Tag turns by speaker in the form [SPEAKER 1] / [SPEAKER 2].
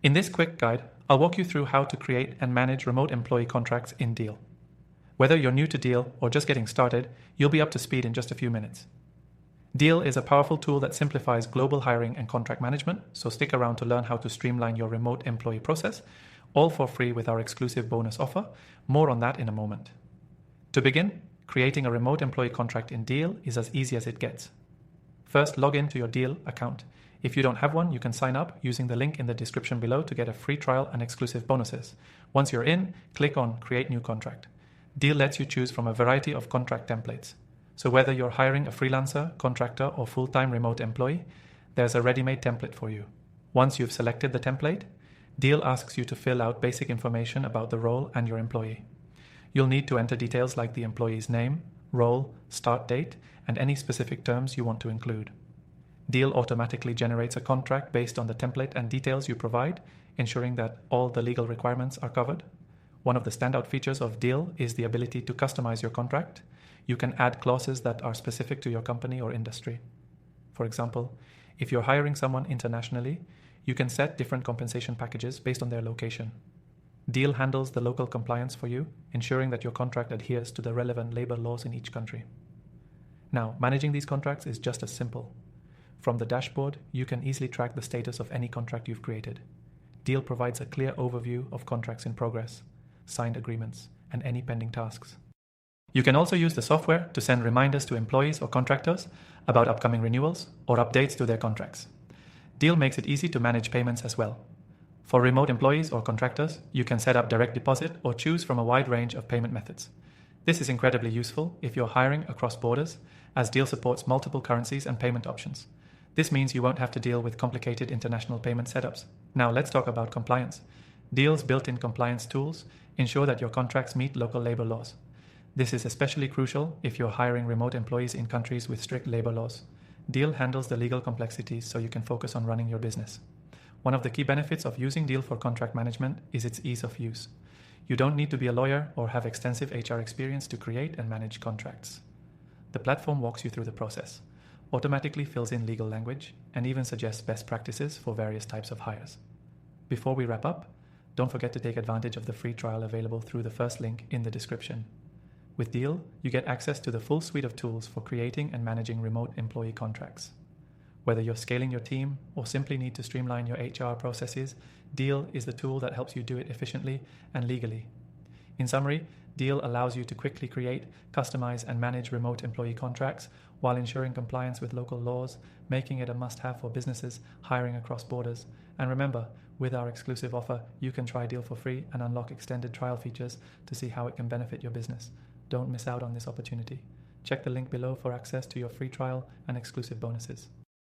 [SPEAKER 1] In this quick guide, I'll walk you through how to create and manage remote employee contracts in Deel. Whether you're new to Deel or just getting started, you'll be up to speed in just a few minutes. Deel is a powerful tool that simplifies global hiring and contract management, so stick around to learn how to streamline your remote employee process, all for free with our exclusive bonus offer. More on that in a moment. To begin, creating a remote employee contract in Deel is as easy as it gets. First, log in to your Deel account. If you don't have one, you can sign up using the link in the description below to get a free trial and exclusive bonuses. Once you're in, click on Create New Contract. Deel lets you choose from a variety of contract templates. So whether you're hiring a freelancer, contractor, or full-time remote employee, there's a ready-made template for you. Once you've selected the template, Deel asks you to fill out basic information about the role and your employee. You'll need to enter details like the employee's name, role, start date, and any specific terms you want to include. Deel automatically generates a contract based on the template and details you provide, ensuring that all the legal requirements are covered. One of the standout features of Deel is the ability to customize your contract. You can add clauses that are specific to your company or industry. For example, if you're hiring someone internationally, you can set different compensation packages based on their location. Deel handles the local compliance for you, ensuring that your contract adheres to the relevant labor laws in each country. Now, managing these contracts is just as simple. From the dashboard, you can easily track the status of any contract you've created. Deel provides a clear overview of contracts in progress, signed agreements, and any pending tasks. You can also use the software to send reminders to employees or contractors about upcoming renewals or updates to their contracts. Deel makes it easy to manage payments as well. For remote employees or contractors, you can set up direct deposit or choose from a wide range of payment methods. This is incredibly useful if you're hiring across borders, as Deel supports multiple currencies and payment options. This means you won't have to deal with complicated international payment setups. Now let's talk about compliance. Deel's built-in compliance tools ensure that your contracts meet local labor laws. This is especially crucial if you're hiring remote employees in countries with strict labor laws. Deel handles the legal complexities so you can focus on running your business. One of the key benefits of using Deel for contract management is its ease of use. You don't need to be a lawyer or have extensive HR experience to create and manage contracts. The platform walks you through the process, automatically fills in legal language, and even suggests best practices for various types of hires. Before we wrap up, don't forget to take advantage of the free trial available through the first link in the description. With Deel, you get access to the full suite of tools for creating and managing remote employee contracts. Whether you're scaling your team or simply need to streamline your HR processes, Deel is the tool that helps you do it efficiently and legally. In summary, Deel allows you to quickly create, customize, and manage remote employee contracts while ensuring compliance with local laws, making it a must-have for businesses hiring across borders. And remember, with our exclusive offer, you can try Deel for free and unlock extended trial features to see how it can benefit your business. Don't miss out on this opportunity. Check the link below for access to your free trial and exclusive bonuses.